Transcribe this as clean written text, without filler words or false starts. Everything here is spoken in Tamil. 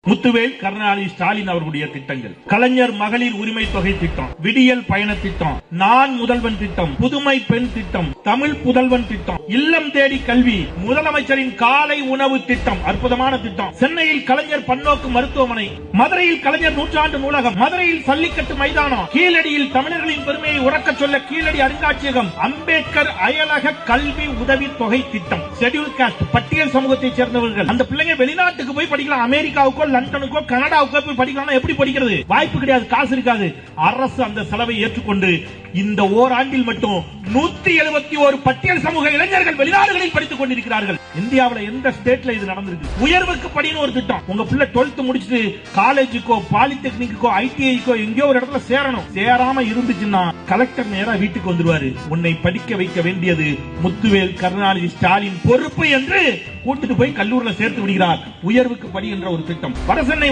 முத்துவேல் கருணாநிதி ஸ்டாலின் அவர்களுடைய திட்டங்கள், கலைஞர் மகளிர் உரிமை தொகை திட்டம், விடியல் பயண திட்டம், நான் முதல்வன் திட்டம், புதுமை பெண் திட்டம், தமிழ் புதல்வன் திட்டம், இல்லம் தேடி கல்வி, முதலமைச்சரின் காலை உணவு திட்டம், அற்புதமான திட்டம், சென்னையில் கலைஞர் பன்னோக்கு மருத்துவமனை, மதுரையில் கலைஞர் நூற்றாண்டு நூலகம், மதுரையில் சல்லிக்கட்டு மைதானம், கீழடியில் தமிழர்களின் பெருமையை உறக்கச் சொல்ல கீழடி அருங்காட்சியகம், அம்பேத்கர் அயலக கல்வி உதவி தொகை திட்டம், ஷெட்யூல் காஸ்ட் பட்டியல் சமூகத்தைச் சேர்ந்தவர்கள் அந்த பிள்ளைங்க வெளிநாட்டுக்கு போய் படிக்கலாம், அமெரிக்காவுக்கோ லண்டனுக்கோ கனடாவுக்கோ போய் படிக்கலாம். எப்படி படிக்கிறது? வாய்ப்பு கிடையாது, காசு இருக்காது. அரசு அந்த செலவை ஏற்றுக்கொண்டு இந்த ஓராண்டில் மட்டும் 171 பட்டியல் சமூக இளைஞர்கள் வெளிநாடுகளில் படித்துக் கொண்டிருக்கிறார்கள். இந்தியாவில் எந்த ஸ்டேட்ல இது நடந்திருக்கு? உயர்வுக்கு படின்னு ஒரு திட்டம். உங்க பிள்ளை 12th முடிச்சுட்டு காலேஜுக்கோ பாலிடெக்னிக்கோ ஐடிஐக்கோ எங்கேயோ ஒரு இடத்துல சேரணும். சேராம இருந்துச்சுன்னா கலெக்டர் நேரா வீட்டுக்கு வந்துருவாரு. உன்னை படிக்க வைக்க வேண்டியது முத்துவேல் கருணாநிதி ஸ்டாலின் பொறுப்பு என்று கூட்டிட்டு போய் கல்லூரியில் சேர்த்து விடுகிறார். உயர்வுக்கு படி என்ற ஒரு திட்டம். வடசென்னை